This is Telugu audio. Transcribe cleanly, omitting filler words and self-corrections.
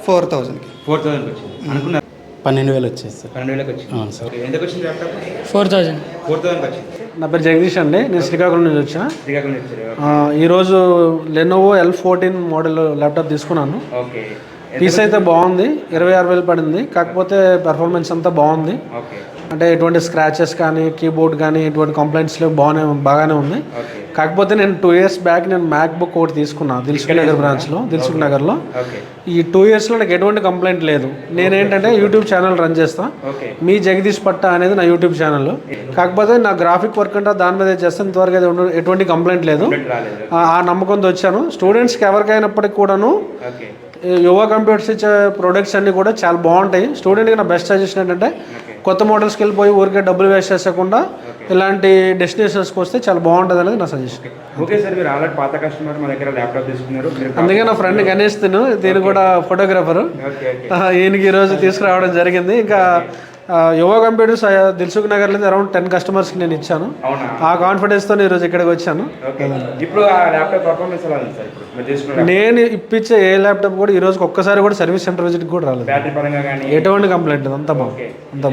4,000కి 4,000 వచ్చింది అనుకున్నారు. 12,000 వచ్చేది సార్. 12,000 వచ్చింది. అవును సార్. ఓకే, ఎంతకు వచ్చింది ల్యాప్టాప్? 4,000. 4,000 వచ్చింది. నా పేరు జగదీష్ అండి, నేను శ్రీకాకుళం నుంచి వచ్చాను. శ్రీకాకుళం వచ్చారు. ఈరోజు లెనోవో L14 మోడల్ ల్యాప్టాప్ తీసుకున్నాను. ఓకే, పీస్ అయితే బాగుంది, 26,000 పడింది. కాకపోతే పెర్ఫార్మెన్స్ అంతా బాగుంది. ఓకే అంటే ఎటువంటి స్క్రాచెస్ కానీ కీబోర్డ్ కానీ ఎటువంటి కంప్లైంట్స్ బాగానే ఉంది. ఓకే కాకపోతే నేను 2 years బ్యాక్ నేను మ్యాక్బుక్ ఒకటి తీసుకున్నాను దిల్సుఖ్ నగర్ బ్రాంచ్లో, దిల్సుఖ్ నగర్లో. ఓకే ఈ 2 yearsలో నాకు ఎటువంటి కంప్లైంట్ లేదు. నేనేంటంటే యూట్యూబ్ ఛానల్ రన్ చేస్తాను, ఓకే మీ జగదీష్ పట్ట అనేది నా యూట్యూబ్ ఛానల్. కాకపోతే నా గ్రాఫిక్ వర్క్ అంటే దాని మీద చేస్తాను, ఇంతవరకు అయితే ఎటువంటి కంప్లైంట్ లేదు. రాలేదు. ఆ నమ్మకంతో వచ్చాను. స్టూడెంట్స్కి ఎవరికైనప్పటికీ కూడాను ఓకే యువ కంప్యూటర్స్ ఇచ్చే ప్రొడక్ట్స్ అన్నీ కూడా చాలా బాగుంటాయి. స్టూడెంట్కి నా బెస్ట్ సజెషన్ ఏంటంటే కొత్త మోడల్స్కి వెళ్ళిపోయి ఊరికే డబ్బులు వేస్ట్ చేసకుండా ఇలాంటి డెస్టినేషన్స్కి వస్తే చాలా బాగుంటుంది అనేది నా సజెషన్. ఓకే సార్, మీరు ఆల్రెడీ పాత కస్టమర్ మా దగ్గర ల్యాప్టాప్ తీసుకున్నారు. అందుకే నా ఫ్రెండ్ గణేష్ దీని కూడా ఫోటోగ్రాఫరు, ఓకే ఓకే ఈయనకి ఈరోజు తీసుకురావడం జరిగింది. ఇంకా యువ కంప్యూటర్స్ దిల్సుఖ్ నగర్లో అరౌండ్ 10 customers-కి నేను ఇచ్చాను. అవునా? ఆ కాన్ఫిడెన్స్తో ఈరోజు ఇక్కడికి వచ్చాను. ఓకే, ఇప్పుడు ఆ ల్యాప్టాప్ పర్ఫార్మెన్స్ ఎలా ఉంది సార్? ఇప్పుడు మీరు తీసుకున్న నేను ఇప్పించే ఏ ల్యాప్టాప్ కూడా ఈరోజు ఒక్కసారి కూడా సర్వీస్ సెంటర్ విజిట్ కూడా రాలేదు. బ్యాటరీ పరంగా కానీ ఎటువంటి కంప్లైంట్, అంతా బాగుంది, అంతా